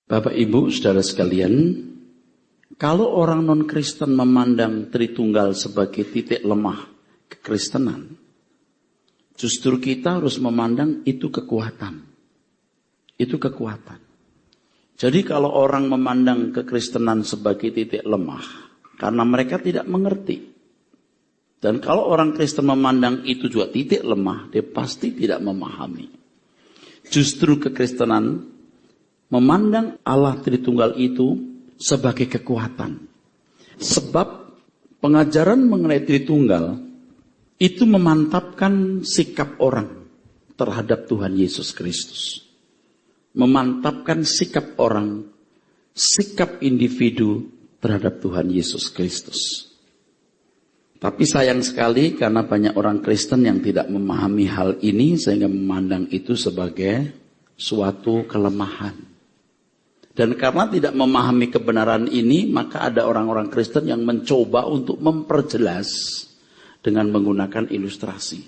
Bapak Ibu saudara sekalian, kalau orang non-Kristen memandang Tritunggal sebagai titik lemah kekristenan, justru kita harus memandang itu kekuatan. Itu kekuatan. Jadi kalau orang memandang kekristenan sebagai titik lemah, karena mereka tidak mengerti. Dan kalau orang Kristen memandang itu juga titik lemah, dia pasti tidak memahami. Justru kekristenan memandang Allah Tritunggal itu sebagai kekuatan. Sebab pengajaran mengenai Tritunggal itu memantapkan sikap orang terhadap Tuhan Yesus Kristus. Memantapkan sikap orang, sikap individu terhadap Tuhan Yesus Kristus. Tapi sayang sekali karena banyak orang Kristen yang tidak memahami hal ini sehingga memandang itu sebagai suatu kelemahan. Dan karena tidak memahami kebenaran ini, maka ada orang-orang Kristen yang mencoba untuk memperjelas dengan menggunakan ilustrasi.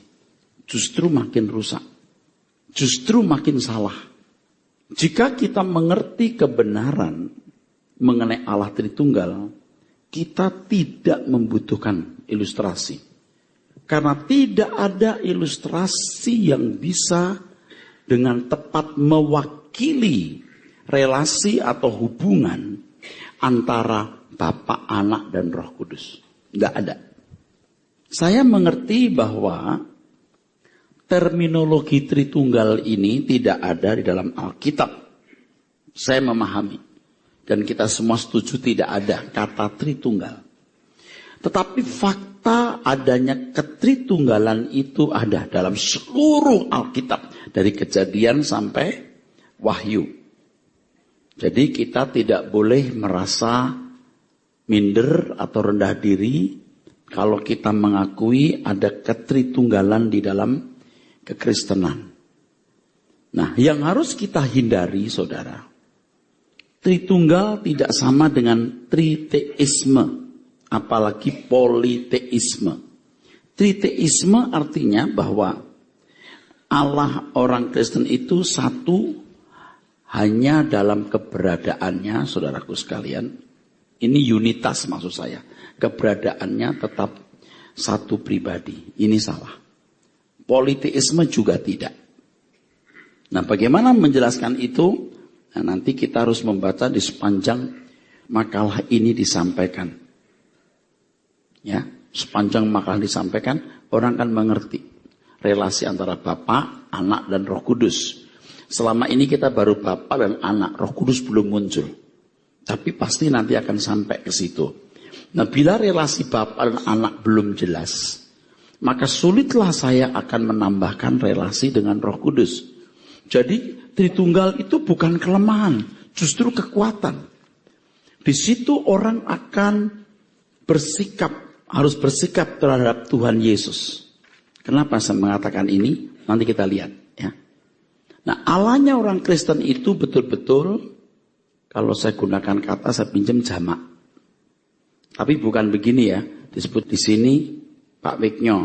Justru makin rusak. Justru makin salah. Jika kita mengerti kebenaran mengenai Allah Tritunggal, kita tidak membutuhkan ilustrasi. Karena tidak ada ilustrasi yang bisa dengan tepat mewakili relasi atau hubungan antara Bapa, Anak, dan Roh Kudus. Tidak ada. Saya mengerti bahwa terminologi Tritunggal ini tidak ada di dalam Alkitab. Saya memahami. Dan kita semua setuju tidak ada kata Tritunggal. Tetapi fakta adanya ketritunggalan itu ada dalam seluruh Alkitab. Dari Kejadian sampai Wahyu. Jadi kita tidak boleh merasa minder atau rendah diri kalau kita mengakui ada ketritunggalan di dalam kekristenan. Nah, yang harus kita hindari, saudara, Tritunggal tidak sama dengan triteisme, apalagi politeisme. Triteisme artinya bahwa Allah orang Kristen itu satu hanya dalam keberadaannya, saudaraku sekalian. Ini unitas maksud saya. Keberadaannya tetap satu pribadi. Ini salah. Politeisme juga tidak. Nah, bagaimana menjelaskan itu? Nah, nanti kita harus membaca di sepanjang makalah ini disampaikan. Ya, sepanjang makalah disampaikan, orang akan mengerti relasi antara Bapa, Anak, dan Roh Kudus. Selama ini kita baru Bapa dan Anak, Roh Kudus belum muncul. Tapi pasti nanti akan sampai ke situ. Nah, bila relasi Bapa dan Anak belum jelas, maka sulitlah saya akan menambahkan relasi dengan Roh Kudus. Jadi Tritunggal itu bukan kelemahan, justru kekuatan. Di situ orang akan harus bersikap terhadap Tuhan Yesus. Kenapa saya mengatakan ini? Nanti kita lihat, ya. Nah, Allahnya orang Kristen itu betul-betul, kalau saya gunakan kata, saya pinjam jamak. Tapi bukan begini ya, disebut di sini Pak Wiknyo,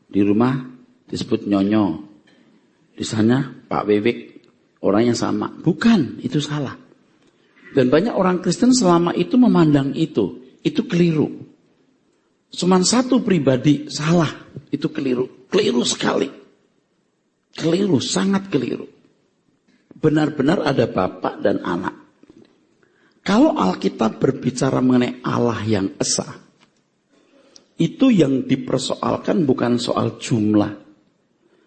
di rumah disebut Nyonyo, di sana Pak Wewik, orang yang sama. Bukan, itu salah. Dan banyak orang Kristen selama itu memandang itu keliru. Cuman satu pribadi, salah, itu keliru sekali. Keliru, sangat keliru. Benar-benar ada Bapa dan Anak. Kalau Alkitab berbicara mengenai Allah yang esa, itu yang dipersoalkan bukan soal jumlah,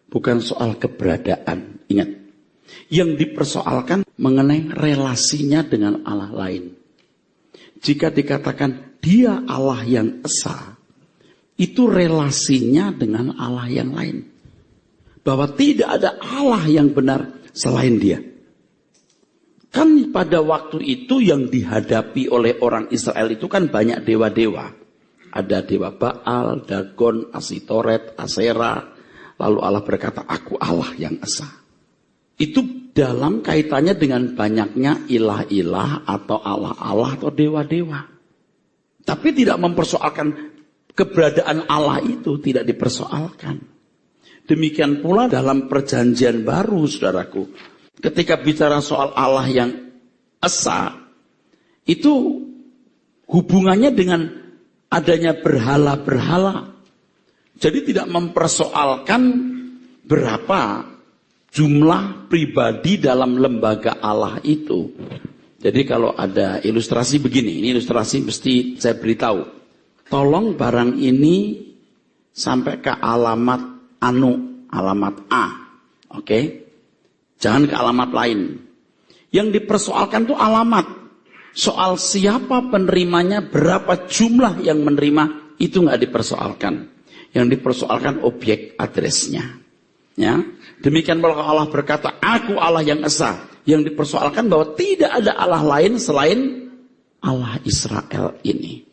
bukan soal keberadaan. Ingat, yang dipersoalkan mengenai relasinya dengan Allah lain. Jika dikatakan dia Allah yang esa, itu relasinya dengan Allah yang lain. Bahwa tidak ada Allah yang benar selain dia. Kan pada waktu itu yang dihadapi oleh orang Israel itu kan banyak dewa-dewa. Ada dewa Baal, Dagon, Asitoret, Asera. Lalu Allah berkata, aku Allah yang esa. Itu dalam kaitannya dengan banyaknya ilah-ilah atau Allah-Allah atau dewa-dewa. Tapi tidak mempersoalkan keberadaan Allah itu, tidak dipersoalkan. Demikian pula dalam perjanjian baru, saudaraku. Ketika bicara soal Allah yang esa, itu hubungannya dengan adanya berhala-berhala. Jadi tidak mempersoalkan berapa jumlah pribadi dalam lembaga Allah itu. Jadi kalau ada ilustrasi begini, ini ilustrasi mesti saya beritahu. Tolong barang ini sampai ke alamat alamat A. Oke? Jangan ke alamat lain. Yang dipersoalkan itu alamat. Soal siapa penerimanya, berapa jumlah yang menerima, itu nggak dipersoalkan. Yang dipersoalkan objek adresnya. Ya, demikian kalau Allah berkata, aku Allah yang esa. Yang dipersoalkan bahwa tidak ada Allah lain selain Allah Israel ini.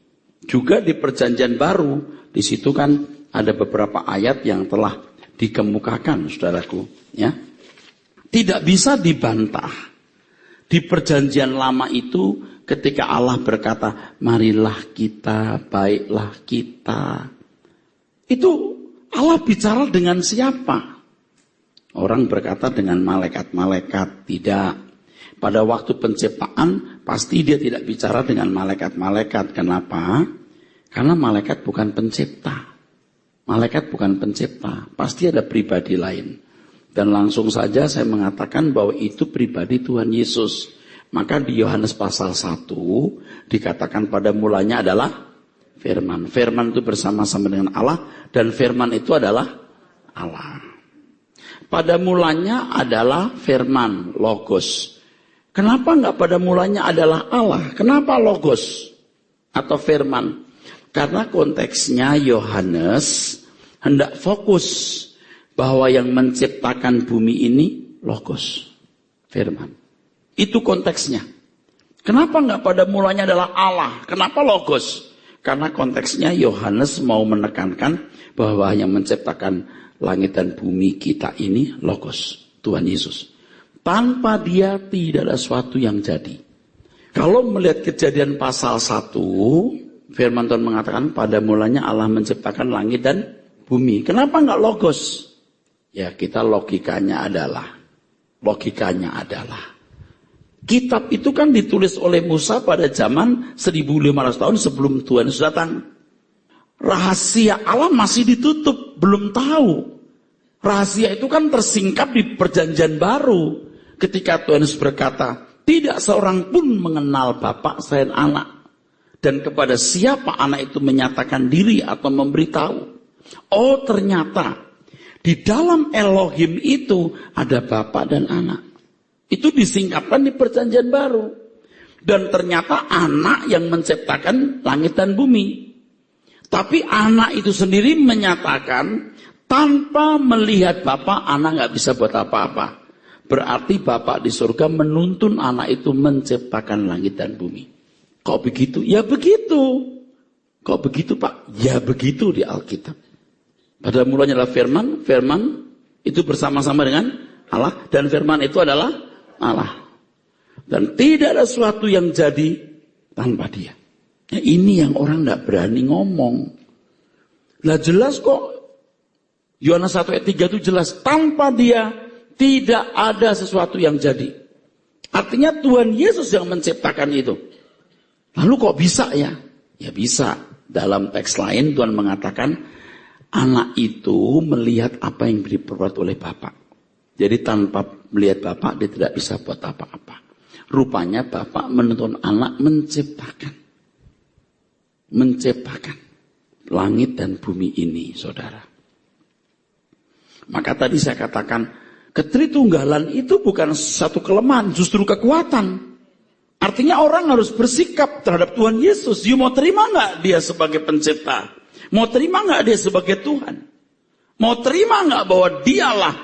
Juga di perjanjian baru, di situ kan ada beberapa ayat yang telah dikemukakan, saudaraku. Ya, tidak bisa dibantah. Di perjanjian lama itu, ketika Allah berkata, marilah kita, baiklah kita. Itu Allah bicara dengan siapa? Orang berkata dengan malaikat-malaikat. Tidak. Pada waktu penciptaan, pasti dia tidak bicara dengan malaikat-malaikat. Kenapa? Karena malaikat bukan pencipta. Malaikat bukan pencipta. Pasti ada pribadi lain. Dan langsung saja saya mengatakan bahwa itu pribadi Tuhan Yesus. Maka di Yohanes pasal 1, dikatakan pada mulanya adalah firman. Firman itu bersama-sama dengan Allah. Dan firman itu adalah Allah. Pada mulanya adalah firman, logos. Kenapa enggak pada mulanya adalah Allah? Kenapa logos atau firman? Karena konteksnya Yohanes hendak fokus bahwa yang menciptakan bumi ini logos, firman. Itu konteksnya. Kenapa enggak pada mulanya adalah Allah? Kenapa logos? Karena konteksnya Yohanes mau menekankan bahwa yang menciptakan langit dan bumi kita ini logos, Tuhan Yesus. Tanpa dia tidak ada sesuatu yang jadi. Kalau melihat Kejadian pasal 1, firman Tuhan mengatakan pada mulanya Allah menciptakan langit dan bumi. Kenapa enggak logos? Ya kita logikanya adalah kitab itu kan ditulis oleh Musa pada zaman 1500 tahun sebelum Tuhan Yesus datang. Rahasia Allah masih ditutup, belum tahu. Rahasia itu kan tersingkap di perjanjian baru. Ketika Tuhan Yesus berkata, tidak seorang pun mengenal Bapa selain anak. Dan kepada siapa anak itu menyatakan diri atau memberitahu. Oh ternyata, di dalam Elohim itu ada Bapa dan anak. Itu disingkapkan di perjanjian baru. Dan ternyata anak yang menciptakan langit dan bumi. Tapi anak itu sendiri menyatakan, tanpa melihat Bapa, anak gak bisa buat apa-apa. Berarti Bapa di surga menuntun anak itu menciptakan langit dan bumi. Kok begitu? Ya begitu. Kok begitu Pak? Ya begitu di Alkitab. Pada mulanya adalah firman, firman itu bersama-sama dengan Allah. Dan firman itu adalah Allah. Dan tidak ada sesuatu yang jadi tanpa dia. Ya, ini yang orang tidak berani ngomong. Lah jelas kok. Yohanes 1 ayat 3 itu jelas. Tanpa dia tidak ada sesuatu yang jadi. Artinya Tuhan Yesus yang menciptakan itu. Lalu kok bisa ya? Ya bisa. Dalam teks lain Tuhan mengatakan. Anak itu melihat apa yang diperbuat oleh Bapa. Jadi tanpa melihat Bapa dia tidak bisa buat apa-apa. Rupanya Bapa menuntun anak menciptakan langit dan bumi ini, saudara. Maka tadi saya katakan, ketritunggalan itu bukan satu kelemahan, justru kekuatan. Artinya orang harus bersikap terhadap Tuhan Yesus. You mau terima nggak dia sebagai pencipta? Mau terima nggak dia sebagai Tuhan? Mau terima nggak bahwa dialah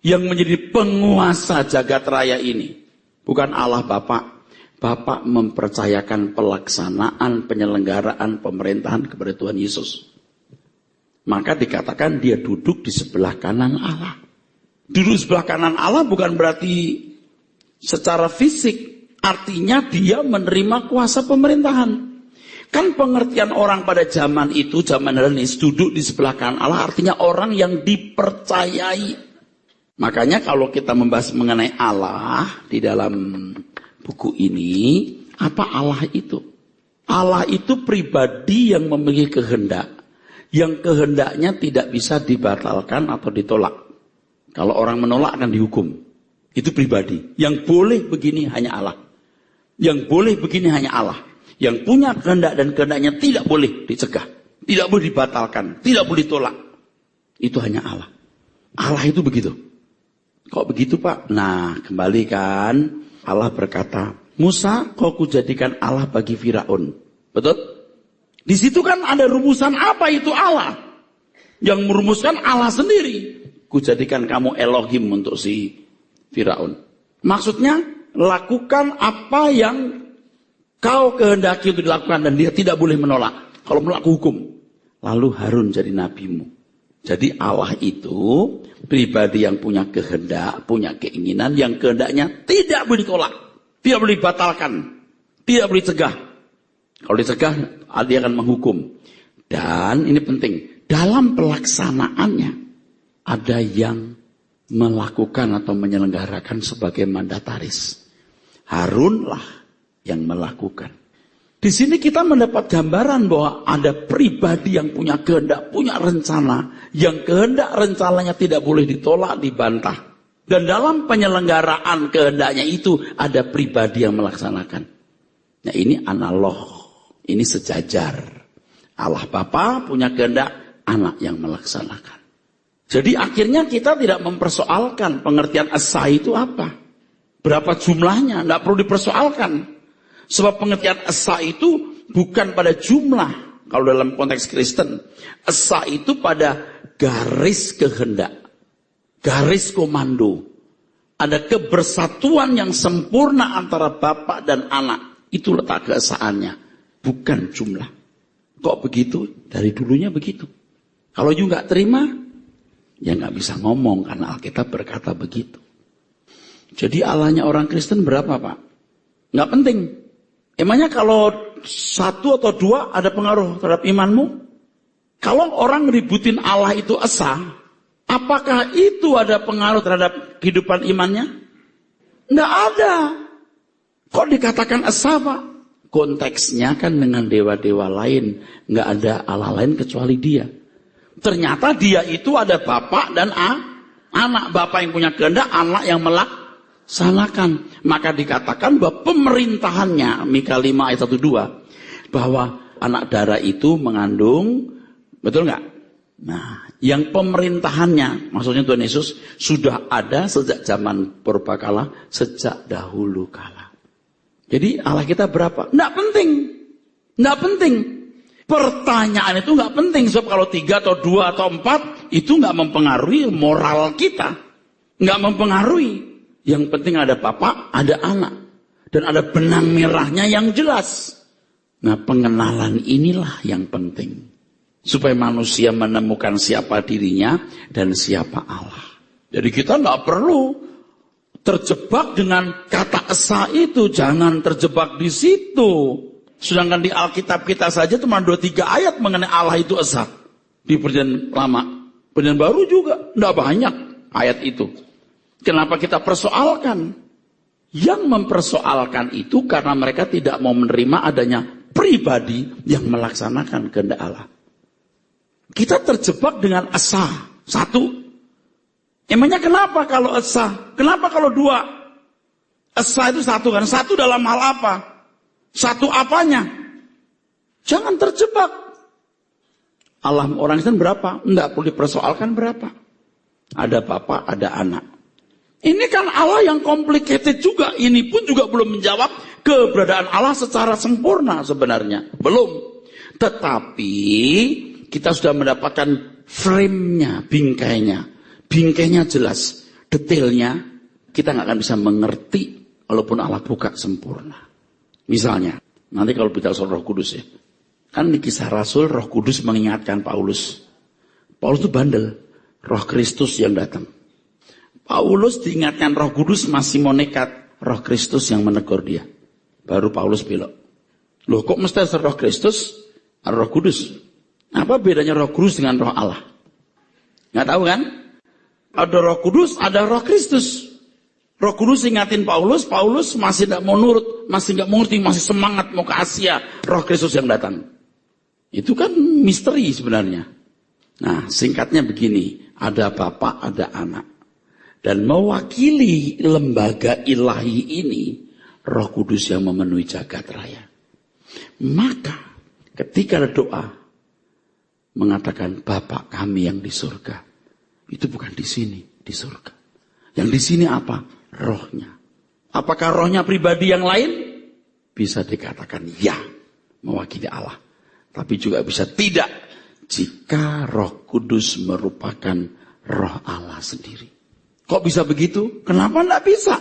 yang menjadi penguasa jagat raya ini? Bukan Allah Bapa. Bapa mempercayakan pelaksanaan, penyelenggaraan, pemerintahan kepada Tuhan Yesus. Maka dikatakan dia duduk di sebelah kanan Allah. Duduk di sebelah kanan Allah bukan berarti secara fisik. Artinya dia menerima kuasa pemerintahan. Kan pengertian orang pada zaman itu, zaman Helenis, duduk di sebelah kanan Allah artinya orang yang dipercayai. Makanya kalau kita membahas mengenai Allah di dalam buku ini, apa Allah itu? Allah itu pribadi yang memiliki kehendak, yang kehendaknya tidak bisa dibatalkan atau ditolak. Kalau orang menolak akan dihukum. Itu pribadi. Yang boleh begini hanya Allah. Yang boleh begini hanya Allah. Yang punya kehendak dan kehendaknya tidak boleh dicegah. Tidak boleh dibatalkan. Tidak boleh ditolak. Itu hanya Allah. Allah itu begitu. Kok begitu Pak? Nah kembali kan Allah berkata, Musa kau kujadikan Allah bagi Firaun. Betul? Di situ kan ada rumusan apa itu Allah. Yang merumuskan Allah sendiri. Kujadikan kamu Elohim untuk si Firaun. Maksudnya lakukan apa yang kau kehendaki untuk dilakukan dan dia tidak boleh menolak. Kalau menolak hukum. Lalu Harun jadi nabimu. Jadi Allah itu pribadi yang punya kehendak, punya keinginan yang kehendaknya tidak boleh ditolak, tidak boleh dibatalkan, tidak boleh dicegah. Kalau dicegah dia akan menghukum. Dan ini penting, dalam pelaksanaannya ada yang melakukan atau menyelenggarakan sebagai mandataris. Harunlah yang melakukan. Di sini kita mendapat gambaran bahwa ada pribadi yang punya kehendak, punya rencana, yang kehendak rencananya tidak boleh ditolak, dibantah. Dan dalam penyelenggaraan kehendaknya itu ada pribadi yang melaksanakan. Nah ini analog, ini sejajar. Allah Bapa punya kehendak, anak yang melaksanakan. Jadi akhirnya kita tidak mempersoalkan pengertian esa itu apa. Berapa jumlahnya, tidak perlu dipersoalkan. Sebab pengertian esa itu bukan pada jumlah. Kalau dalam konteks Kristen. Esa itu pada garis kehendak. Garis komando. Ada kebersatuan yang sempurna antara bapak dan anak. Itu letak keesaannya. Bukan jumlah. Kok begitu? Dari dulunya begitu. Kalau you nggak terima, ya nggak bisa ngomong. Karena Alkitab berkata begitu. Jadi Allahnya orang Kristen berapa Pak? Nggak penting. Emangnya kalau satu atau dua ada pengaruh terhadap imanmu? Kalau orang ributin Allah itu esa, apakah itu ada pengaruh terhadap kehidupan imannya? Nggak ada. Kok dikatakan esa Pak? Konteksnya kan dengan dewa-dewa lain. Nggak ada Allah lain kecuali dia. Ternyata dia itu ada bapak dan anak. Bapak yang punya kehendak, anak yang melaksanakan. Maka dikatakan bahwa pemerintahannya, Mika 5 ayat 1-2, bahwa anak darah itu mengandung, betul nggak? Nah, yang pemerintahannya, maksudnya Tuhan Yesus, sudah ada sejak zaman purbakala, sejak dahulu kala. Jadi Allah kita berapa? Nggak penting. Nggak penting. Pertanyaan itu nggak penting. Sebab kalau 3 atau 2 atau 4, itu nggak mempengaruhi moral kita. Nggak mempengaruhi. Yang penting ada bapak, ada anak. Dan ada benang merahnya yang jelas. Nah pengenalan inilah yang penting. Supaya manusia menemukan siapa dirinya dan siapa Allah. Jadi kita nggak perlu terjebak dengan kata esa itu. Jangan terjebak di situ. Sedangkan di Alkitab kita saja cuma 2-3 ayat mengenai Allah itu esa. Di Perjanjian Lama. Perjanjian Baru juga nggak banyak ayat itu. Kenapa kita persoalkan? Yang mempersoalkan itu karena mereka tidak mau menerima adanya pribadi yang melaksanakan kehendak Allah. Kita terjebak dengan esa. 1. Emangnya kenapa kalau esa? Kenapa kalau 2? Esa itu 1 kan? 1 dalam hal apa? 1 apanya? Jangan terjebak. Allah orang Kristen berapa? Enggak perlu dipersoalkan berapa. Ada bapak, ada anak. Ini kan Allah yang complicated juga. Ini pun juga belum menjawab keberadaan Allah secara sempurna sebenarnya. Belum. Tetapi kita sudah mendapatkan frame-nya, bingkainya. Bingkainya jelas. Detailnya kita nggak akan bisa mengerti walaupun Allah buka sempurna. Misalnya, nanti kalau bicara soal Roh Kudus ya. Kan di Kisah Rasul Roh Kudus mengingatkan Paulus. Paulus itu bandel. Roh Kristus yang datang. Paulus diingatkan Roh Kudus masih mau nekat. Roh Kristus yang menegur dia. Baru Paulus belok. Loh kok mesti ada Roh Kristus? Ada Roh Kudus. Apa bedanya Roh Kudus dengan Roh Allah? Nggak tahu kan? Ada Roh Kudus, ada Roh Kristus. Roh Kudus ingatin Paulus, Paulus masih tidak mau nurut, masih nggak mengerti, masih semangat mau ke Asia. Roh Kristus yang datang. Itu kan misteri sebenarnya. Nah, singkatnya begini, ada Bapa, ada Anak. Dan mewakili lembaga ilahi ini, Roh Kudus yang memenuhi jagat raya. Maka ketika ada doa mengatakan Bapa kami yang di surga, itu bukan di sini, di surga. Yang di sini apa? Rohnya. Apakah rohnya pribadi yang lain? Bisa dikatakan ya, mewakili Allah. Tapi juga bisa tidak, jika Roh Kudus merupakan roh Allah sendiri. Kok bisa begitu? Kenapa enggak bisa?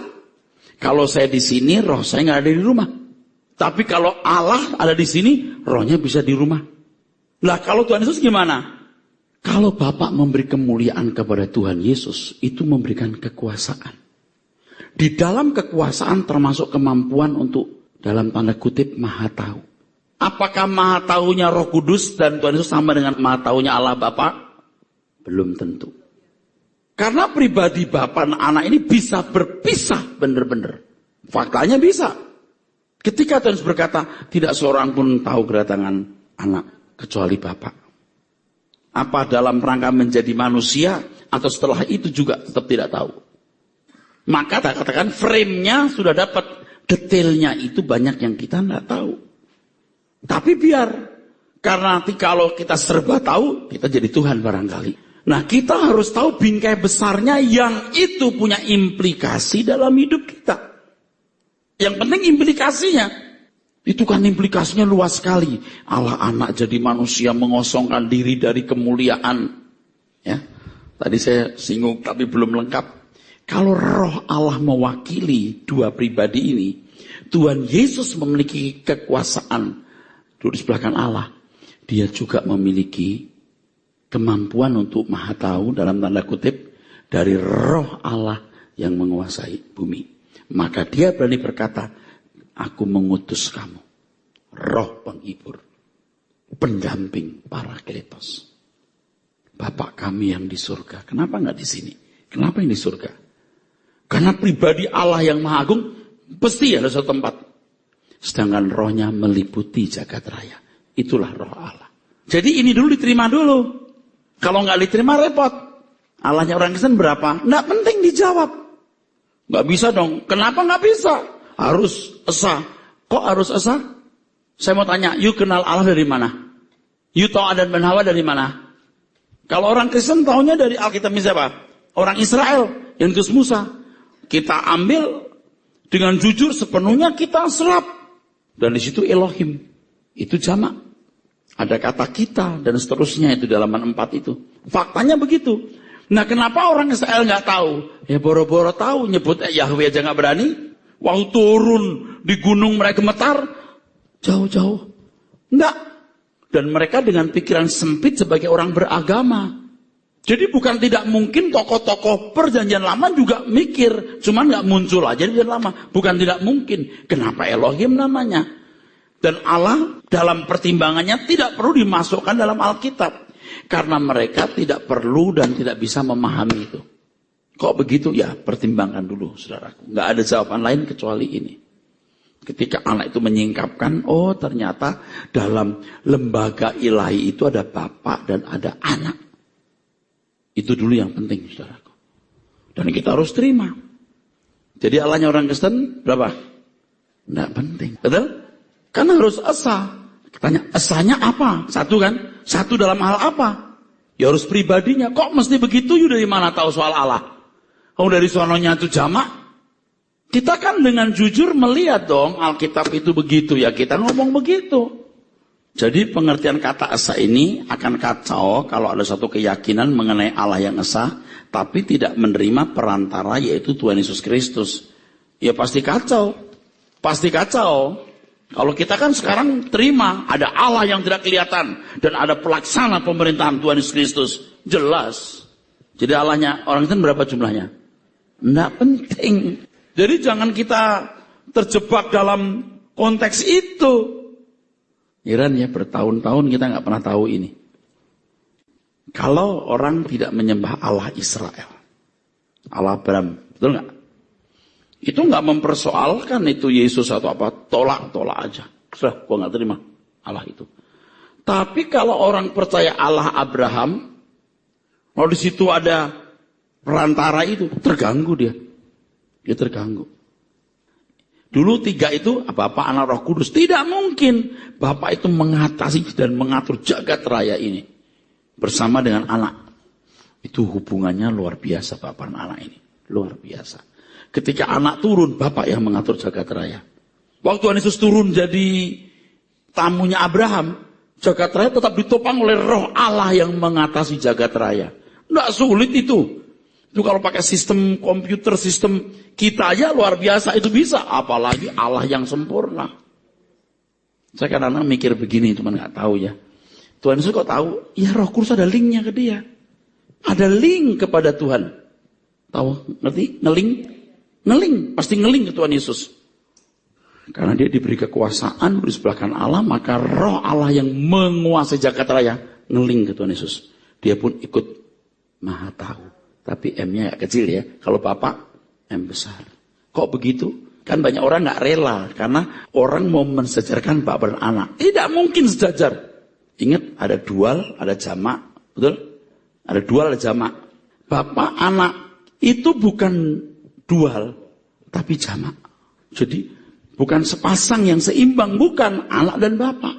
Kalau saya di sini, roh saya nggak ada di rumah. Tapi kalau Allah ada di sini, rohnya bisa di rumah. Lah kalau Tuhan Yesus gimana? Kalau Bapa memberi kemuliaan kepada Tuhan Yesus, itu memberikan kekuasaan. Di dalam kekuasaan termasuk kemampuan untuk dalam tanda kutip maha tahu. Apakah maha tahunya Roh Kudus dan Tuhan Yesus sama dengan maha tahunya Allah Bapa? Belum tentu. Karena pribadi Bapa dan Anak ini bisa berpisah benar-benar. Faktanya bisa. Ketika Tuhan Yesus berkata, tidak seorang pun tahu kedatangan Anak kecuali Bapa. Apa dalam rangka menjadi manusia atau setelah itu juga tetap tidak tahu. Maka katakan frame-nya sudah dapat, detailnya itu banyak yang kita tidak tahu. Tapi biar, karena nanti kalau kita serba tahu, kita jadi Tuhan barangkali. Nah, kita harus tahu bingkai besarnya yang itu punya implikasi dalam hidup kita. Yang penting implikasinya. Itu kan implikasinya luas sekali. Allah Anak jadi manusia mengosongkan diri dari kemuliaan. Ya, tadi saya singgung tapi belum lengkap. Kalau roh Allah mewakili dua pribadi ini, Tuhan Yesus memiliki kekuasaan. Duduk di sebelah kanan Allah. Dia juga memiliki kemampuan untuk maha tahu dalam tanda kutip dari roh Allah yang menguasai bumi. Maka dia berani berkata, aku mengutus kamu, roh penghibur, pendamping Parakletos. Bapak kami yang di surga. Kenapa enggak di sini? Kenapa yang di surga? Karena pribadi Allah yang maha agung pasti ada satu tempat. Sedangkan rohnya meliputi jagat raya. Itulah roh Allah. Jadi ini dulu diterima dulu. Kalau nggak diterima repot. Allahnya orang Kristen berapa? Nggak penting dijawab. Nggak bisa dong. Kenapa nggak bisa? Harus esa. Kok harus esa? Saya mau tanya, you kenal Allah dari mana? You tahu Adam dan Hawa dari mana? Kalau orang Kristen tahunya dari Alkitab siapa? Orang Israel yang diutus Musa. Kita ambil dengan jujur sepenuhnya kita serap. Dan di situ Elohim. Itu jamak. Ada kata kita dan seterusnya itu dalam 4 itu. Faktanya begitu. Nah, kenapa orang Israel nggak tahu? Ya boro-boro tahu, nyebut Yahweh aja nggak berani. Waktu turun di gunung mereka gemetar, jauh-jauh. Enggak. Dan mereka dengan pikiran sempit sebagai orang beragama. Jadi bukan tidak mungkin tokoh-tokoh perjanjian lama juga mikir. Cuman nggak muncul aja di perjanjian lama. Bukan tidak mungkin. Kenapa Elohim namanya? Dan Allah dalam pertimbangannya tidak perlu dimasukkan dalam Alkitab. Karena mereka tidak perlu dan tidak bisa memahami itu. Kok begitu? Ya, pertimbangkan dulu, saudaraku. Nggak ada jawaban lain kecuali ini. Ketika anak itu menyingkapkan, oh ternyata dalam lembaga ilahi itu ada Bapa dan ada Anak. Itu dulu yang penting, saudaraku. Dan kita harus terima. Jadi Allahnya orang Kristen berapa? Nggak penting. Betul? Karena harus esa. Tanya, esanya apa? Satu kan? Satu dalam hal apa? Ya harus pribadinya. Kok mesti begitu? You dari mana tahu soal Allah? Kalau dari sononya itu jamak. Kita kan dengan jujur melihat dong Alkitab itu begitu. Ya kita ngomong begitu. Jadi pengertian kata esa ini akan kacau kalau ada satu keyakinan mengenai Allah yang esa. Tapi tidak menerima perantara yaitu Tuhan Yesus Kristus. Ya pasti kacau. Pasti kacau. Kalau kita kan sekarang terima ada Allah yang tidak kelihatan dan ada pelaksana pemerintahan Tuhan Yesus Kristus. Jelas. Jadi Allahnya orang itu berapa jumlahnya? Nggak penting. Jadi jangan kita terjebak dalam konteks itu. Iran ya bertahun-tahun kita nggak pernah tahu ini. Kalau orang tidak menyembah Allah Israel, Allah Abraham, betul nggak? Itu nggak mempersoalkan itu Yesus atau apa, tolak aja. Sudah, gua nggak terima Allah itu. Tapi kalau orang percaya Allah Abraham, kalau di situ ada perantara itu, terganggu dia. Dia terganggu. Dulu 3 itu, Bapa, Anak, Roh Kudus. Tidak mungkin Bapa itu mengatasi dan mengatur jagat raya ini bersama dengan anak. Itu hubungannya luar biasa Bapa dan anak ini. Luar biasa. Ketika anak turun, Bapa yang mengatur jagat raya. Waktu Tuhan Yesus turun jadi tamunya Abraham, jagat raya tetap ditopang oleh Roh Allah yang mengatasi jagat raya. Nggak sulit itu. Itu kalau pakai sistem komputer, sistem kita aja luar biasa itu bisa. Apalagi Allah yang sempurna. Saya kadang-kadang mikir begini, cuman nggak tahu ya. Tuhan Yesus kok tahu? Ya Roh Kudus ada linknya ke dia. Ada link kepada Tuhan. Tahu? Ngerti? Ngeling. Pasti ngeling ke Tuhan Yesus. Karena dia diberi kekuasaan di sebelah kanan Allah, maka Roh Allah yang menguasai jagat raya ngeling ke Tuhan Yesus. Dia pun ikut Maha Tahu. Tapi M-nya kecil ya. Kalau Bapak, M besar. Kok begitu? Kan banyak orang nggak rela. Karena orang mau mensejajarkan Bapak dan anak. Tidak mungkin sejajar. Ingat, ada dual, ada jamak. Betul? Ada dual, ada jamak. Bapak, anak. Itu bukan dual, tapi jamak. Jadi, bukan sepasang yang seimbang. Bukan anak dan Bapak.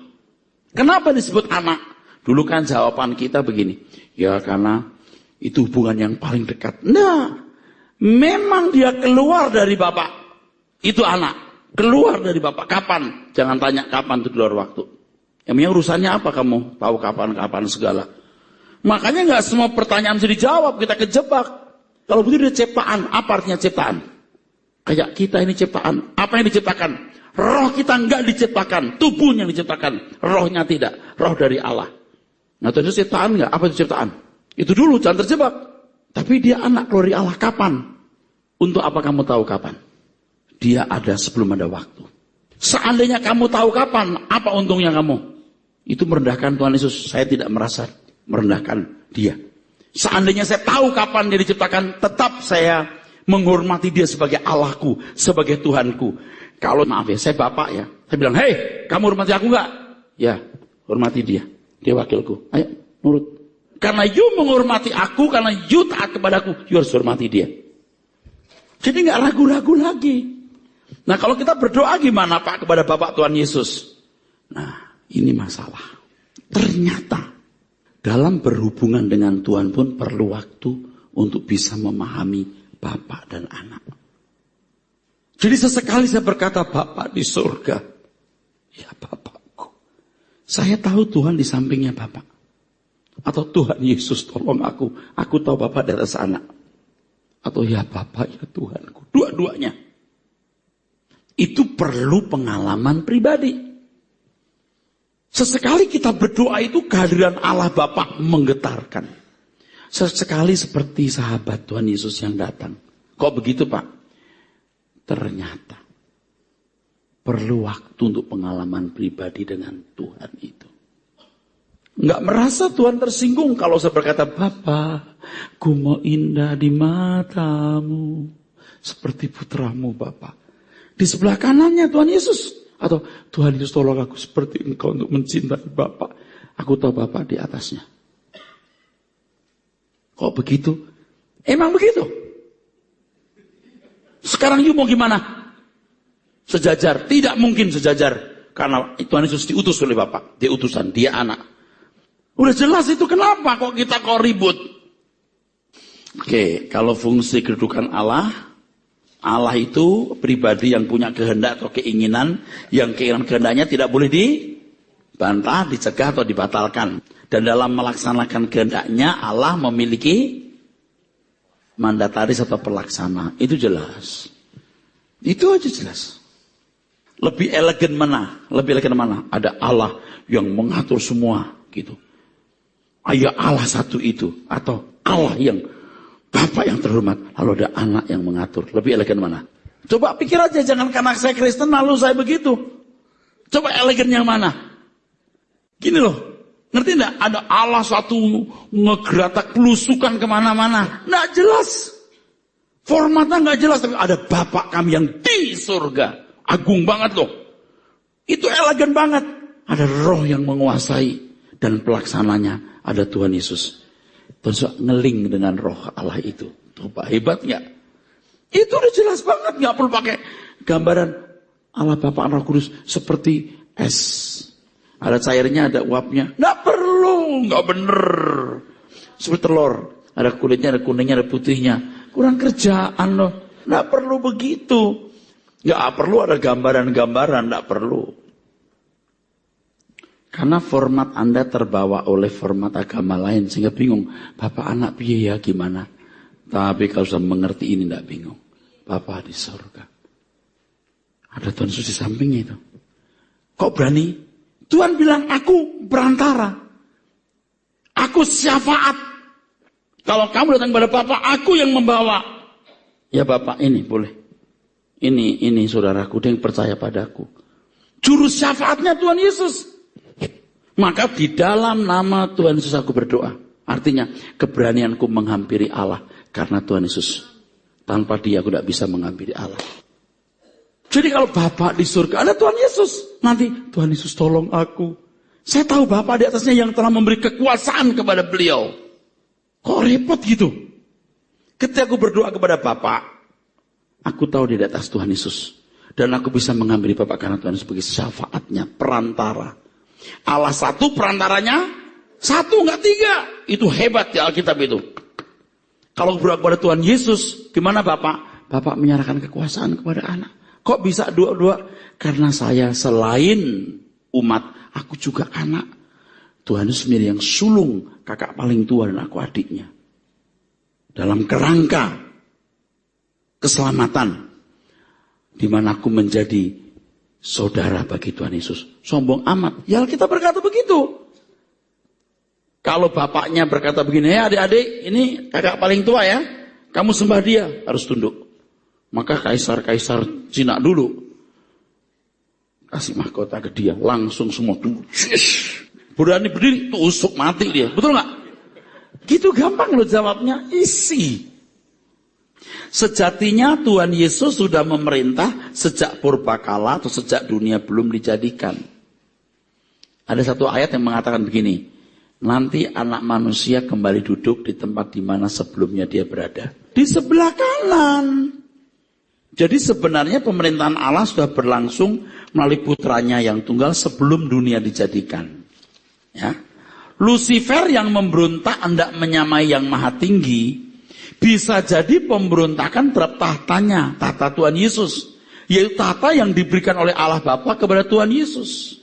Kenapa disebut anak? Dulu kan jawaban kita begini. Ya karena itu hubungan yang paling dekat. Nah, memang dia keluar dari Bapak. Itu anak. Keluar dari Bapak. Kapan? Jangan tanya kapan itu keluar waktu. Emangnya urusannya apa kamu? Tahu kapan segala. Makanya nggak semua pertanyaan bisa dijawab. Kita kejebak. Kalau begitu dia ciptaan. Apa artinya ciptaan? Kayak kita ini ciptaan. Apa yang diciptakan? Roh kita nggak diciptakan. Tubuh yang diciptakan. Rohnya tidak. Roh dari Allah. Nah itu ciptaan nggak? Apa itu ciptaan? Itu dulu, jangan terjebak. Tapi dia anak dari Allah. Kapan? Untuk apa kamu tahu kapan? Dia ada sebelum ada waktu. Seandainya kamu tahu kapan, apa untungnya kamu? Itu merendahkan Tuhan Yesus. Saya tidak merasa merendahkan dia. Seandainya saya tahu kapan dia diciptakan, tetap saya menghormati dia sebagai Allahku, sebagai Tuhanku. Kalau maaf ya, saya bapak ya. Saya bilang, hei, kamu hormati aku enggak? Ya, hormati dia. Dia wakilku. Ayo, nurut. Karena you menghormati aku, karena you taat kepadaku, you harus hormati dia. Jadi nggak ragu-ragu lagi. Nah kalau kita berdoa gimana Pak kepada Bapak Tuhan Yesus? Nah ini masalah. Ternyata dalam berhubungan dengan Tuhan pun perlu waktu untuk bisa memahami Bapak dan anak. Jadi sesekali saya berkata Bapak di surga. Ya Bapakku. Saya tahu Tuhan di sampingnya Bapak. Atau Tuhan Yesus tolong aku tahu Bapak di atas anak. Atau ya Bapak ya Tuhanku. Dua-duanya. Itu perlu pengalaman pribadi. Sesekali kita berdoa itu kehadiran Allah Bapa menggetarkan. Sesekali seperti sahabat Tuhan Yesus yang datang. Kok begitu Pak? Ternyata perlu waktu untuk pengalaman pribadi dengan Tuhan itu. Nggak merasa Tuhan tersinggung kalau saya berkata, Bapa, ku mau indah di matamu seperti putramu Bapa. Di sebelah kanannya Tuhan Yesus. Atau Tuhan Yesus tolong aku seperti engkau untuk mencintai Bapa. Aku tahu Bapa di atasnya. Kok begitu? Emang begitu? Sekarang you mau gimana? Sejajar? Tidak mungkin sejajar. Karena Tuhan Yesus diutus oleh Bapa. Dia utusan, dia anak. Udah jelas itu kenapa kok kita ribut? Oke, kalau fungsi kedudukan Allah itu pribadi yang punya kehendak atau keinginan, yang kehendaknya tidak boleh dibantah, dicegah atau dibatalkan. Dan dalam melaksanakan kehendaknya Allah memiliki mandataris atau pelaksana. Itu jelas. Itu aja jelas. Lebih elegan mana? Ada Allah yang mengatur semua gitu. Ayah Allah satu itu. Atau Allah yang Bapak yang terhormat. Lalu ada anak yang mengatur. Lebih elegan mana? Coba pikir aja. Jangan karena saya Kristen lalu saya begitu. Coba elegan yang mana? Gini loh. Ngerti enggak? Ada Allah satu ngegeratak pelusukan kemana-mana. Nggak jelas. Formatnya nggak jelas, tapi ada Bapa kami yang di surga. Agung banget loh. Itu elegan banget. Ada roh yang menguasai. Dan pelaksananya ada Tuhan Yesus. Terus ngeling dengan roh Allah itu. Tuh Pak, hebat nggak? Itu udah jelas banget. Nggak perlu pakai gambaran Allah Bapa Roh Kudus seperti es. Ada cairnya, ada uapnya. Nggak perlu, nggak bener. Seperti telur. Ada kulitnya, ada kuningnya, ada putihnya. Kurang kerjaan loh. Nggak perlu begitu. Nggak perlu ada gambaran-gambaran. Nggak perlu. Karena format Anda terbawa oleh format agama lain. Sehingga bingung. Bapak anak piye ya gimana? Tapi kalau sudah mengerti ini nggak bingung. Bapak di surga. Ada Tuhan Yesus di sampingnya itu. Kok berani? Tuhan bilang aku perantara. Aku syafaat. Kalau kamu datang kepada Bapak, aku yang membawa. Ya Bapak, ini boleh. Ini saudaraku, dia yang percaya padaku. Juru syafaatnya Tuhan Yesus. Maka di dalam nama Tuhan Yesus aku berdoa. Artinya, keberanianku menghampiri Allah. Karena Tuhan Yesus. Tanpa dia aku tidak bisa menghampiri Allah. Jadi kalau Bapak di surga, ada Tuhan Yesus. Nanti, Tuhan Yesus tolong aku. Saya tahu Bapak di atasnya yang telah memberi kekuasaan kepada beliau. Kok repot gitu? Ketika aku berdoa kepada Bapak, aku tahu di atas Tuhan Yesus. Dan aku bisa menghampiri Bapak karena Tuhan Yesus sebagai syafaatnya, perantara. Allah satu, perantaranya satu, enggak tiga. Itu hebat di Alkitab itu. Kalau berdoa kepada Tuhan Yesus, gimana Bapak? Bapak menyerahkan kekuasaan kepada anak. Kok bisa dua-dua? Karena saya selain umat, aku juga anak. Tuhan Yesus sendiri yang sulung kakak paling tua dan aku adiknya. Dalam kerangka keselamatan. Di mana aku menjadi saudara bagi Tuhan Yesus. Sombong amat. Ya kita berkata begitu. Kalau bapaknya berkata begini, ya adik-adik, ini kakak paling tua ya. Kamu sembah dia, harus tunduk. Maka kaisar-kaisar Cina dulu. Kasih mahkota ke dia, langsung semua tunduk. Berani berdiri, tusuk mati dia. Betul nggak? Gitu gampang loh jawabnya. Isi. Sejatinya Tuhan Yesus sudah memerintah sejak purbakala atau sejak dunia belum dijadikan. Ada satu ayat yang mengatakan begini. Nanti anak manusia kembali duduk di tempat di mana sebelumnya dia berada. Di sebelah kanan. Jadi sebenarnya pemerintahan Allah sudah berlangsung melalui putranya yang tunggal sebelum dunia dijadikan. Ya. Lucifer yang memberontak hendak menyamai yang maha tinggi, bisa jadi pemberontakan terhadap tahtanya, tahta Tuhan Yesus. Yaitu tahta yang diberikan oleh Allah Bapa kepada Tuhan Yesus.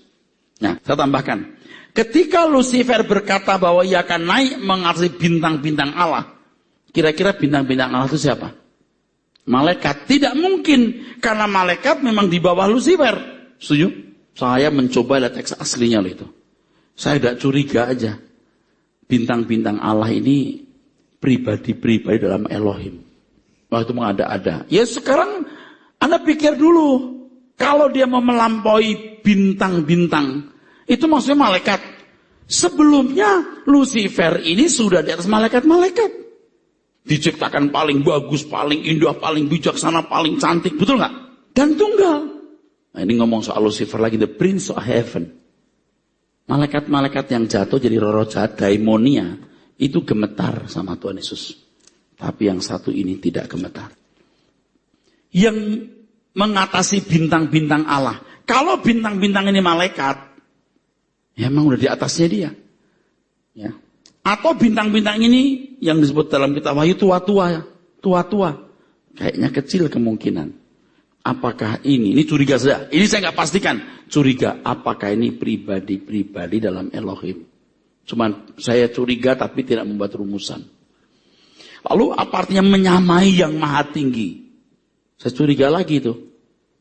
Nah, saya tambahkan. Ketika Lucifer berkata bahwa ia akan naik mengatasi bintang-bintang Allah, kira-kira bintang-bintang Allah itu siapa? Malaikat. Tidak mungkin, karena malaikat memang di bawah Lucifer. Setuju? Saya mencoba lihat teks aslinya loh itu. Saya tidak curiga aja. Bintang-bintang Allah ini pribadi-pribadi dalam Elohim. Wah itu mengada-ada. Ya sekarang Anda pikir dulu. Kalau dia mau melampaui bintang-bintang. Itu maksudnya malaikat. Sebelumnya Lucifer ini sudah di atas malaikat-malaikat. Diciptakan paling bagus, paling indah, paling bijaksana, paling cantik. Betul nggak? Dan tunggal. Nah ini ngomong soal Lucifer lagi. The Prince of Heaven. Malaikat-malaikat yang jatuh jadi roh jahat, daimonia, itu gemetar sama Tuhan Yesus. Tapi yang satu ini tidak gemetar. Yang mengatasi bintang-bintang Allah. Kalau bintang-bintang ini malaikat, ya emang udah di atasnya dia. Ya. Atau bintang-bintang ini yang disebut dalam kitab Wahyu tua-tua. Tua-tua. Kayaknya kecil kemungkinan. Apakah ini curiga saja. Ini saya nggak pastikan. Curiga, apakah ini pribadi-pribadi dalam Elohim. Cuman saya curiga tapi tidak membuat rumusan. Lalu apa artinya menyamai yang maha tinggi? Saya curiga lagi itu.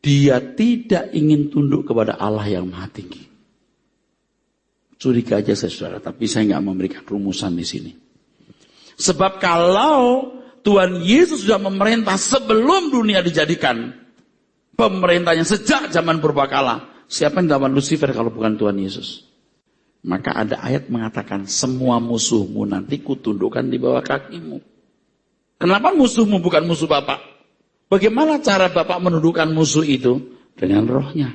Dia tidak ingin tunduk kepada Allah yang maha tinggi. Curiga aja saya saudara, tapi saya nggak memberikan rumusan di sini. Sebab kalau Tuhan Yesus sudah memerintah sebelum dunia dijadikan, pemerintahnya sejak zaman purbakala. Siapa yang lawan Lucifer kalau bukan Tuhan Yesus? Maka ada ayat mengatakan semua musuhmu nanti kutundukkan di bawah kakimu. Kenapa musuhmu bukan musuh Bapak? Bagaimana cara Bapak menundukkan musuh itu? Dengan rohnya.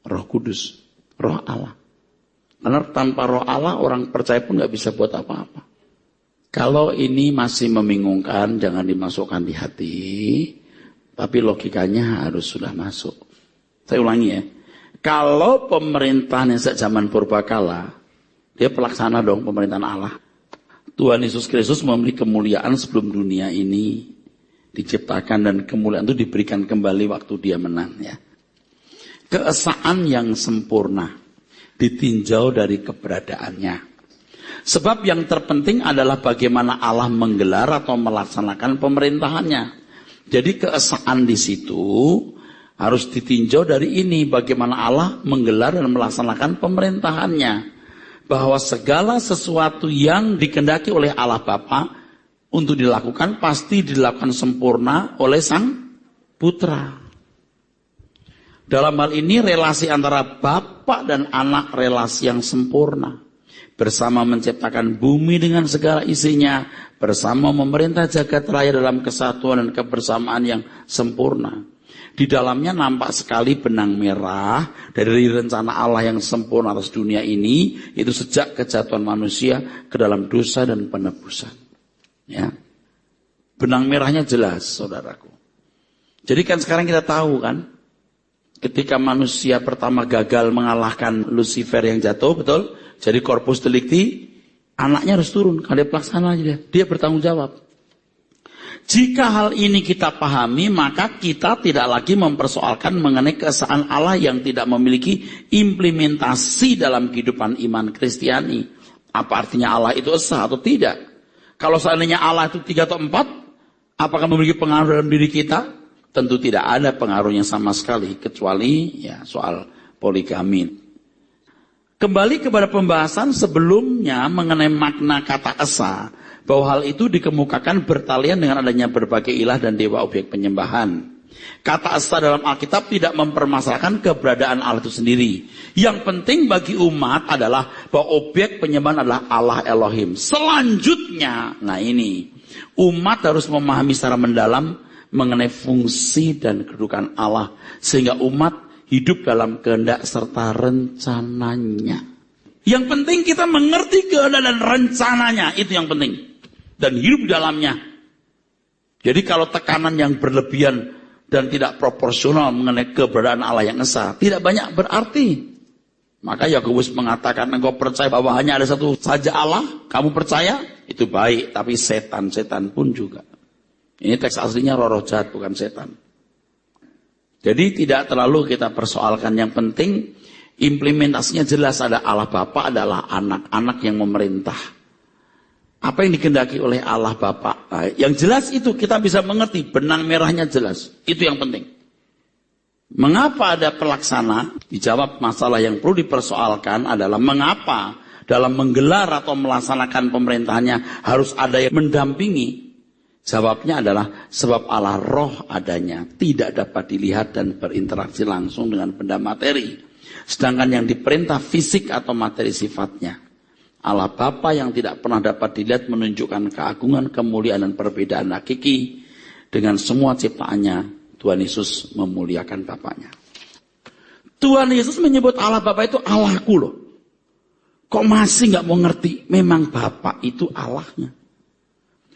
Roh Kudus. Roh Allah. Karena tanpa roh Allah orang percaya pun gak bisa buat apa-apa. Kalau ini masih membingungkan, jangan dimasukkan di hati. Tapi logikanya harus sudah masuk. Saya ulangi ya. Kalau pemerintahan yang sejak zaman purbakala, dia pelaksana dong pemerintahan Allah. Tuhan Yesus Kristus memiliki kemuliaan sebelum dunia ini diciptakan dan kemuliaan itu diberikan kembali waktu dia menang ya. Keesaan yang sempurna ditinjau dari keberadaannya. Sebab yang terpenting adalah bagaimana Allah menggelar atau melaksanakan pemerintahannya. Jadi keesaan di situ harus ditinjau dari ini, bagaimana Allah menggelar dan melaksanakan pemerintahannya. Bahwa segala sesuatu yang dikehendaki oleh Allah Bapa untuk dilakukan pasti dilakukan sempurna oleh Sang Putra. Dalam hal ini relasi antara Bapa dan Anak relasi yang sempurna. Bersama menciptakan bumi dengan segala isinya, bersama memerintah jagat raya dalam kesatuan dan kebersamaan yang sempurna. Di dalamnya nampak sekali benang merah dari rencana Allah yang sempurna atas dunia ini, itu sejak kejatuhan manusia ke dalam dosa dan penebusan. Ya. Benang merahnya jelas, saudaraku. Jadi kan sekarang kita tahu kan, ketika manusia pertama gagal mengalahkan Lucifer yang jatuh, betul? Jadi corpus delicti, anaknya harus turun, karena dia pelaksana dia bertanggung jawab. Jika hal ini kita pahami, maka kita tidak lagi mempersoalkan mengenai keesaan Allah yang tidak memiliki implementasi dalam kehidupan iman Kristiani. Apa artinya Allah itu esa atau tidak? Kalau seandainya Allah itu 3 atau 4, apakah memiliki pengaruh dalam diri kita? Tentu tidak ada pengaruhnya sama sekali, kecuali ya soal poligami. Kembali kepada pembahasan sebelumnya mengenai makna kata esa, bahwa hal itu dikemukakan bertalian dengan adanya berbagai ilah dan dewa objek penyembahan. Kata esa dalam Alkitab tidak mempermasalahkan keberadaan Allah itu sendiri. Yang penting bagi umat adalah bahwa objek penyembahan adalah Allah Elohim. Selanjutnya, nah ini, umat harus memahami secara mendalam mengenai fungsi dan kedudukan Allah, sehingga umat hidup dalam kehendak serta rencananya. Yang penting kita mengerti kehendak dan rencananya, itu yang penting. Dan hidup di dalamnya. Jadi kalau tekanan yang berlebihan dan tidak proporsional mengenai keberadaan Allah yang esa, tidak banyak berarti. Maka Yakobus mengatakan, engkau percaya bahwa hanya ada satu saja Allah, kamu percaya? Itu baik, tapi setan-setan pun juga. Ini teks aslinya roh-roh jahat, bukan setan. Jadi tidak terlalu kita persoalkan, yang penting implementasinya jelas, ada Allah Bapa, adalah anak-anak yang memerintah. Apa yang dikehendaki oleh Allah Bapa. Nah, yang jelas itu kita bisa mengerti, benang merahnya jelas. Itu yang penting. Mengapa ada pelaksana? Dijawab masalah yang perlu dipersoalkan adalah mengapa dalam menggelar atau melaksanakan pemerintahannya harus ada yang mendampingi. Jawabnya adalah sebab Allah roh adanya, tidak dapat dilihat dan berinteraksi langsung dengan benda materi. Sedangkan yang diperintah fisik atau materi sifatnya. Allah Bapa yang tidak pernah dapat dilihat menunjukkan keagungan, kemuliaan dan perbedaan hakiki. Dengan semua ciptaannya, Tuhan Yesus memuliakan Bapaknya. Tuhan Yesus menyebut Allah Bapa itu Allahku loh. Kok masih gak mau ngerti? Memang Bapa itu Allahnya.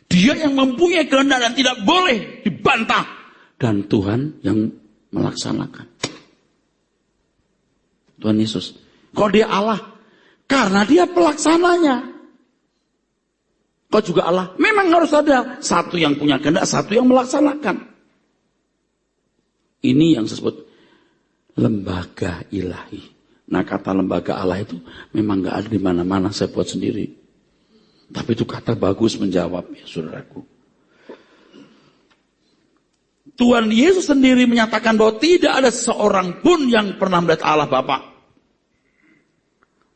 Dia yang mempunyai kehendak dan tidak boleh dibantah. Dan Tuhan yang melaksanakan. Tuhan Yesus. Kok dia Allah? Karena dia pelaksananya. Kok juga Allah? Memang harus ada satu yang punya kehendak, satu yang melaksanakan. Ini yang disebut lembaga ilahi. Nah, kata lembaga Allah itu memang gak ada di mana-mana, saya buat sendiri. Tapi itu kata bagus menjawab, ya saudaraku. Tuhan Yesus sendiri menyatakan bahwa tidak ada seorang pun yang pernah melihat Allah Bapa.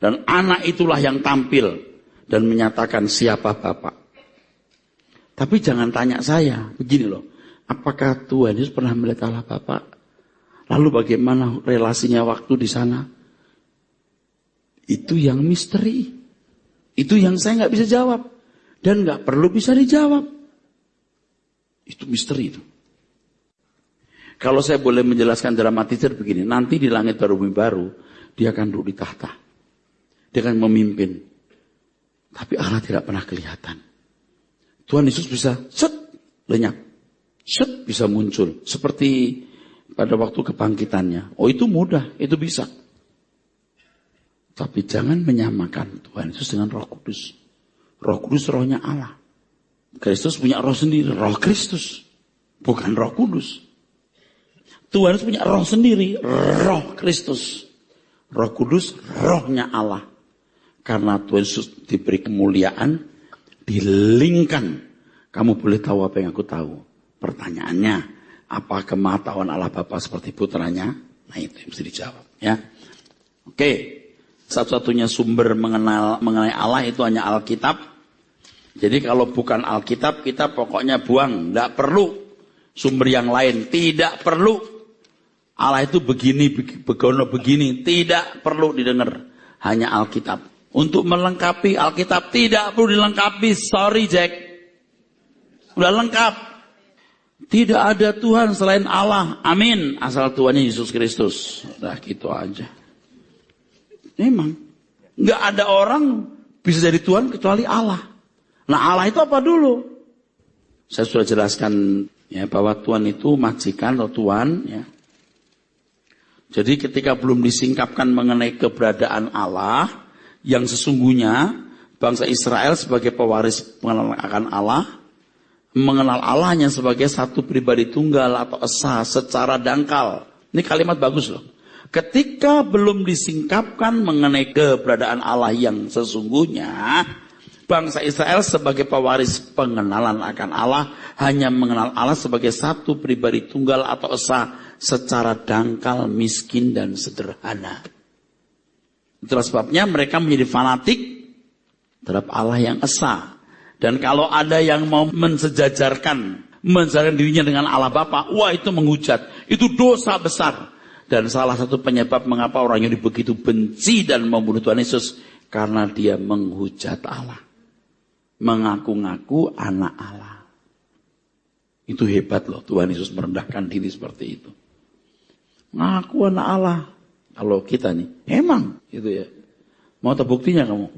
Dan anak itulah yang tampil dan menyatakan siapa Bapa. Tapi jangan tanya saya, begini loh. Apakah Tuhan Yesus pernah melihat Allah Bapa? Lalu bagaimana relasinya waktu di sana? Itu yang misteri. Itu yang saya nggak bisa jawab. Dan nggak perlu bisa dijawab. Itu misteri itu. Kalau saya boleh menjelaskan dramatisir begini, nanti di langit baru bumi baru, dia akan duduk di tahta. Dia akan memimpin. Tapi Allah tidak pernah kelihatan. Tuhan Yesus bisa lenyap. Bisa muncul. Seperti pada waktu kebangkitannya. Oh, itu mudah, itu bisa. Tapi jangan menyamakan Tuhan Yesus dengan Roh Kudus. Roh Kudus rohnya Allah. Kristus punya roh sendiri, roh Kristus. Bukan Roh Kudus. Tuhan Yesus punya roh sendiri, roh Kristus. Roh Kudus, rohnya Allah. Karena Tuhan Yesus diberi kemuliaan, dilingkan. Kamu boleh tahu apa yang aku tahu. Pertanyaannya, apa kemahatauan Allah Bapa seperti putranya? Nah, itu yang mesti dijawab. Ya. Oke, satu-satunya sumber mengenai Allah itu hanya Alkitab. Jadi kalau bukan Alkitab, kita pokoknya buang. Tidak perlu sumber yang lain. Tidak perlu. Allah itu begini, begono begini. Tidak perlu didengar. Hanya Alkitab. Untuk melengkapi Alkitab tidak perlu dilengkapi. Sorry Jack. Udah lengkap. Tidak ada Tuhan selain Allah. Amin. Asal Tuhannya Yesus Kristus. Udah gitu aja. Memang. Nggak ada orang bisa jadi Tuhan kecuali Allah. Nah Allah itu apa dulu? Saya sudah jelaskan ya bahwa Tuhan itu majikan atau Tuhan ya. Jadi ketika belum disingkapkan mengenai keberadaan Allah yang sesungguhnya bangsa Israel sebagai pewaris pengenalan akan Allah mengenal Allahnya sebagai satu pribadi tunggal atau esa secara dangkal. Ini kalimat bagus loh. Ketika belum disingkapkan mengenai keberadaan Allah yang sesungguhnya, bangsa Israel sebagai pewaris pengenalan akan Allah hanya mengenal Allah sebagai satu pribadi tunggal atau esa secara dangkal, miskin, dan sederhana. Itulah sebabnya mereka menjadi fanatik terhadap Allah yang esa. Dan kalau ada yang mau mensejajarkan dirinya dengan Allah Bapa, wah itu menghujat. Itu dosa besar. Dan salah satu penyebab mengapa orang Yahudi begitu benci dan membunuh Tuhan Yesus, karena dia menghujat Allah. Mengaku-ngaku anak Allah. Itu hebat loh, Tuhan Yesus merendahkan diri seperti itu. Ngaku anak Allah. Kalau kita nih, emang gitu ya. Mau tahu buktinya kamu?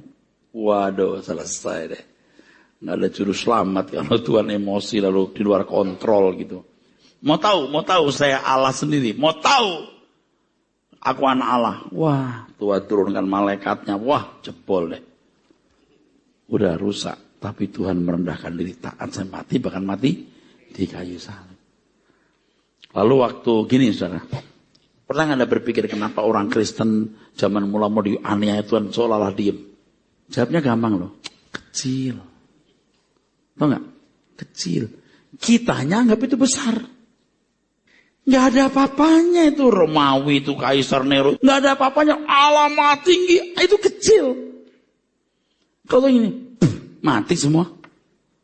Waduh, selesai deh. Nggak ada juru selamat kalau Tuhan emosi lalu di luar kontrol gitu. Mau tahu saya Allah sendiri. Mau tahu aku anak Allah. Wah, Tuhan turunkan malaikatnya. Wah, jebol deh. Udah rusak. Tapi Tuhan merendahkan diri taat sampai mati, bahkan mati di kayu salib. Lalu waktu gini saudara. Pernah Anda berpikir kenapa orang Kristen zaman mula mau dianiaya Tuhan seolah-olah diem? Jawabnya gampang loh. Kecil. Tahu nggak? Kecil. Kitanya anggap itu besar. Nggak ada apa-apanya itu Romawi, itu Kaisar Nero. Nggak ada apa-apanya. Alamat tinggi. Itu kecil. Kalau ini, mati semua.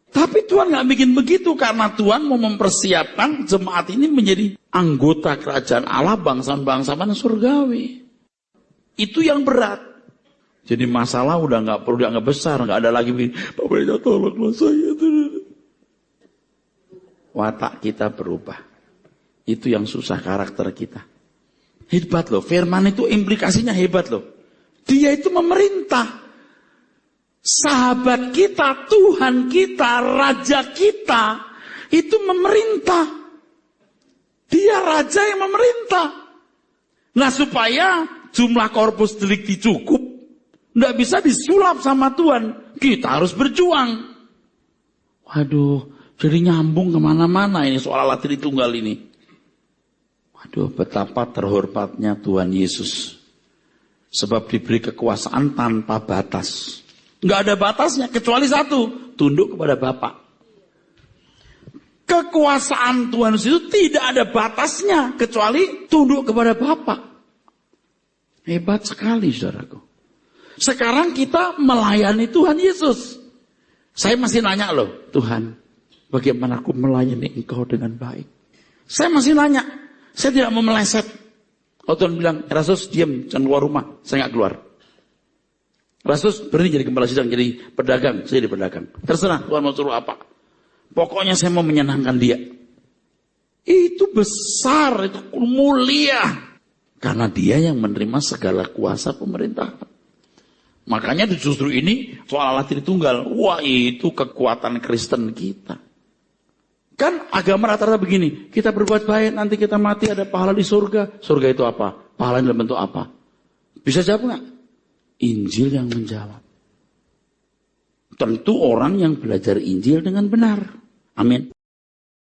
Tapi Tuhan nggak bikin begitu karena Tuhan mau mempersiapkan jemaat ini menjadi anggota kerajaan Allah, bangsa-bangsa surgawi. Itu yang berat. Jadi masalah udah nggak perlu dianggap besar, nggak ada lagi Bapak Pendeta tolonglah saya. Watak kita berubah. Itu yang susah karakter kita. Hebat loh, firman itu implikasinya hebat loh. Dia itu memerintah. Sahabat kita, Tuhan kita, Raja kita, itu memerintah. Dia Raja yang memerintah. Nah supaya jumlah korpus delikti cukup, nggak bisa disulap sama Tuhan. Kita harus berjuang. Waduh, jadi nyambung kemana-mana ini soal Allah Tritunggal ini. Waduh, betapa terhormatnya Tuhan Yesus. Sebab diberi kekuasaan tanpa batas. Nggak ada batasnya, kecuali satu. Tunduk kepada Bapa. Kekuasaan Tuhan Yesus itu tidak ada batasnya, kecuali tunduk kepada Bapa. Hebat sekali, saudaraku. Sekarang kita melayani Tuhan Yesus. Saya masih nanya loh, Tuhan, bagaimana aku melayani Engkau dengan baik? Saya masih nanya. Saya tidak mau meleset. Kalau Tuhan bilang, Rasus diam, jangan keluar rumah. Saya nggak keluar. Rasus berhenti jadi gembala sidang, jadi pedagang. Saya jadi pedagang. Terserah Tuhan mau suruh apa. Pokoknya saya mau menyenangkan dia. Itu besar, itu mulia. Karena dia yang menerima segala kuasa pemerintahan. Makanya justru ini soal Allah Tritunggal. Wah, itu kekuatan Kristen kita. Kan agama rata-rata begini. Kita berbuat baik, nanti kita mati ada pahala di surga. Surga itu apa? Pahala dalam bentuk apa? Bisa jawab nggak? Injil yang menjawab. Tentu orang yang belajar Injil dengan benar. Amin.